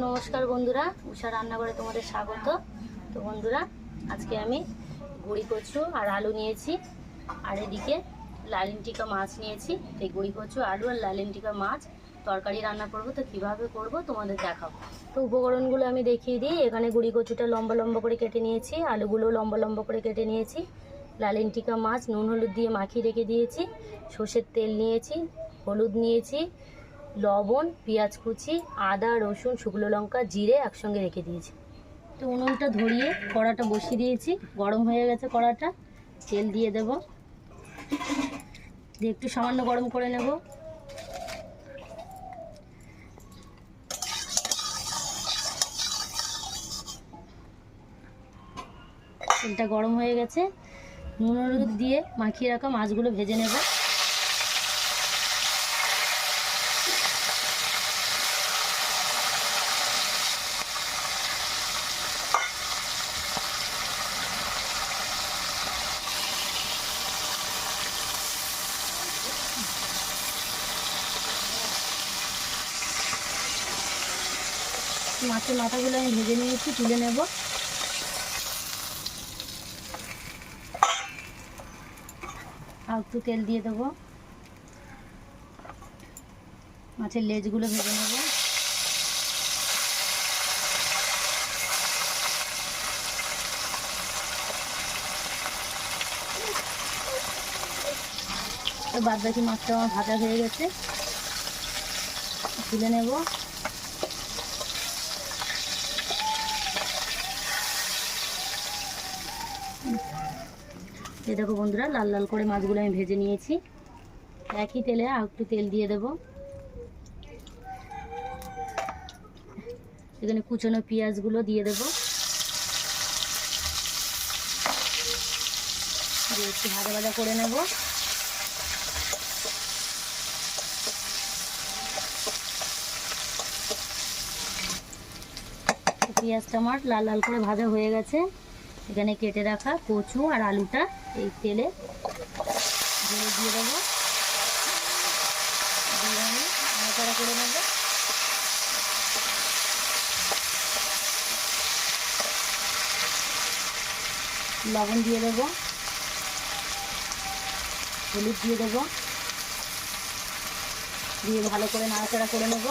নমস্কার বন্ধুরা, উষা রান্নাঘরে তোমাদের স্বাগত। তো বন্ধুরা, আজকে আমি গুঁড়ি কচু আর আলু নিয়েছি, আর এদিকে লালিনটিকা মাছ নিয়েছি। এই গুঁড়ি কচু, আলু আর লালিনটিকা মাছ তরকারি রান্না করব। তো কিভাবে করব তোমাদের দেখাবো। তো উপকরণগুলো আমি দেখিয়ে দিই। এখানে গুঁড়ি কচুটা লম্বা লম্বা করে কেটে নিয়েছি, আলুগুলো লম্বা লম্বা করে কেটে নিয়েছি, লালিনটিকা মাছ নুন হলুদ দিয়ে মাখিয়ে রেখে দিয়েছি, সর্ষের তেল নিয়েছি, হলুদ নিয়েছি, লবণ, পেঁয়াজ কুচি, আদা রসুন শুকনো লঙ্কা জিরে একসঙ্গে রেখে দিয়েছি। তো উনুনটা ধরিয়ে কড়াটা বসিয়ে দিয়েছি, গরম হয়ে গেছে কড়াটা। তেল দিয়ে দেব, দিয়ে একটু সামান্য গরম করে নেব। তেলটা গরম হয়ে গেছে, নুন হলুদ দিয়ে মাখিয়ে রাখা মাছগুলো ভেজে নেব। মাছের মাথাগুলো আমি ভেজে নিয়েছি, তুলে নেব। আর একটু তেল দিয়ে দেবো, মাছের লেজগুলো ভেজে নেব। তো বাদ বাকি মাছটা আমার ভাজা হয়ে গেছে, তুলে নেব। এই দেখো বন্ধুরা, লাল লাল করে মাছগুলো আমি ভেজে নিয়েছি। একই তেলে আর একটু তেল দিয়ে দেব। এখানে কুচনো পেঁয়াজগুলো দিয়ে দেব, দিয়ে একটু ভাজা ভাজা করে নেব। পেঁয়াজটা আমার লাল লাল করে ভাজা হয়ে গেছে। এখানে কেটে রাখা কচু আর আলুটা এই তেলে দিয়ে দেবো, দিয়ে আমি নাড়াচাড়া করে নেব। লবণ দিয়ে দেবো, হলুদ দিয়ে দেবো, দিয়ে ভালো করে নাড়াচাড়া করে নেব।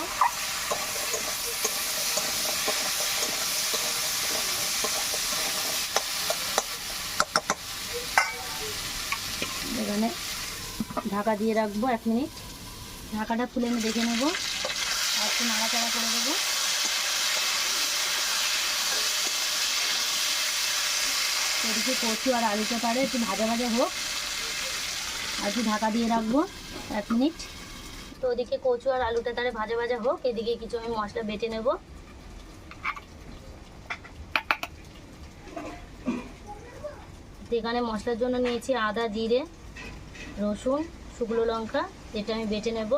এখানে ঢাকা দিয়ে রাখবো 1 মিনিট। ঢাকাটা খুলে আমি দেখে নেব, আর একটু নাড়াচাড়া করে দেবো। এদিকে কচু আর আলুটা পারে একটু ভাজা ভাজা হোক, আর একটু ঢাকা দিয়ে রাখবো 1 মিনিট। তো ওদিকে কচু আর আলুটা তারে ভাজা ভাজা হোক, এদিকে কিছু আমি মশলা বেটে নেব। এখানে মশলার জন্য নিয়েছি আদা জিরে রসুন শুকনো লঙ্কা, যেটা আমি বেটে নেব।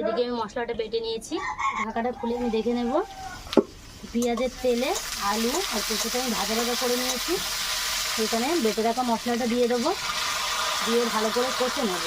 এদিকে আমি মশলাটা বেটে নিয়েছি, ঢাকাটা খুলে আমি দেখে নেব। পেঁয়াজের তেলে আলু আর কচুটা আমি ভাজা ভাজা করে নিয়েছি। সেখানে বেটে রাখা মশলাটা দিয়ে দেবো, দিয়ে ভালো করে কষে নেব।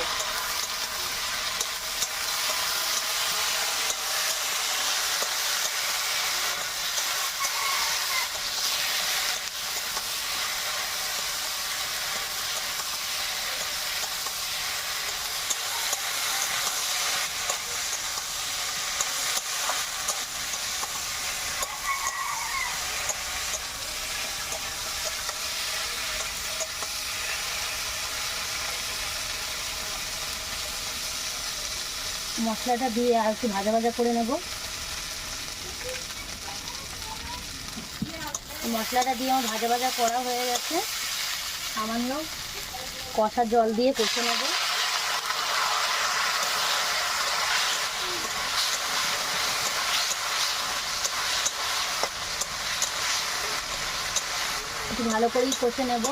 মশলাটা দিয়ে আর একটু ভাজা ভাজা করে নেব। মশলাটা দিয়ে আমার ভাজা ভাজা করা হয়ে গেছে। সামান্য কষা জল দিয়ে কষে নেব। একটু ভালো করেই কষে নেব।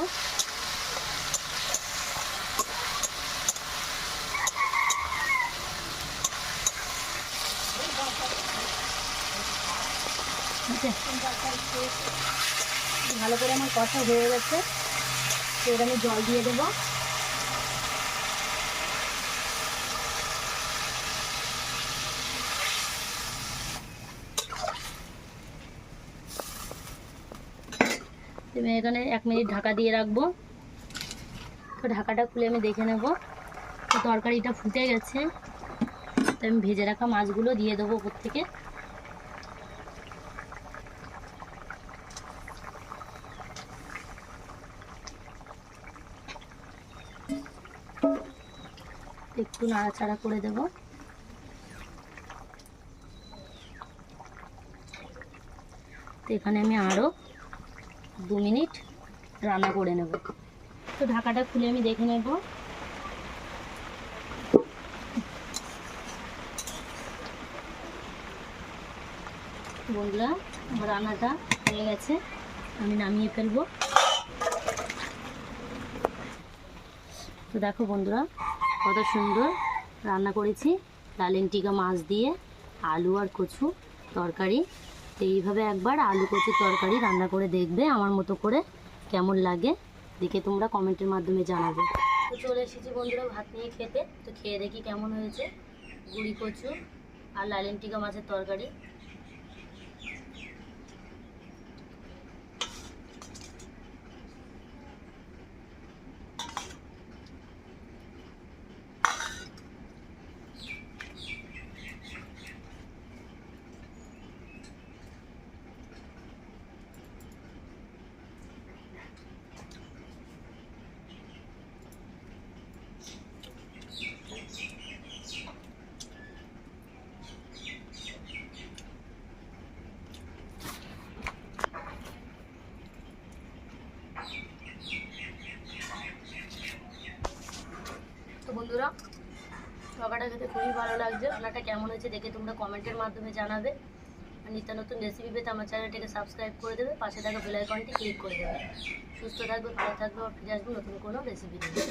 ভালো করে আমার কষা হয়ে গেছে, তো এবার আমি জল দিয়ে দেবো। আমি এখানে 1 মিনিট ঢাকা দিয়ে রাখবো। তো ঢাকাটা খুলে আমি দেখে নেব, তো তরকারিটা ফুটে গেছে। তো আমি ভেজে রাখা মাছগুলো দিয়ে দেবো উপর থেকে। একটু নাড়াচাড়া করে দেব। তো এখানে আমি আরও 2 মিনিট রান্না করে নেব। তো ঢাকাটা খুলে আমি দেখে নেব। বন্ধুরা, আমার রান্নাটা হয়ে গেছে, আমি নামিয়ে ফেলবো। তো দেখো বন্ধুরা, কত সুন্দর রান্না করেছি লালেনটিকা মাছ দিয়ে আলু আর কচু তরকারি। তো এইভাবে একবার আলু কচু তরকারি রান্না করে দেখবে, আমার মতো করে কেমন লাগে দেখে তোমরা কমেন্টের মাধ্যমে জানাবে। তো চলে এসেছি বন্ধুরা ভাত নিয়ে খেতে। তো খেয়ে দেখি কেমন হয়েছে গুড়ি কচু আর লালেনটিকা মাছের তরকারি। তো বন্ধুরা, তরকারিটা খেতে খুবই ভালো লাগছে। রান্নাটা কেমন হয়েছে দেখে তোমরা কমেন্টের মাধ্যমে জানাবে। আর নিত্য নতুন রেসিপি পেতে আমার চ্যানেলটাকে সাবস্ক্রাইব করে দেবে, পাশে থাকা বেল আইকনটি ক্লিক করে দেবে। সুস্থ থাকবে, ভালো থাকবে, আর ফিরে আসবো নতুন কোনো রেসিপি নিয়ে।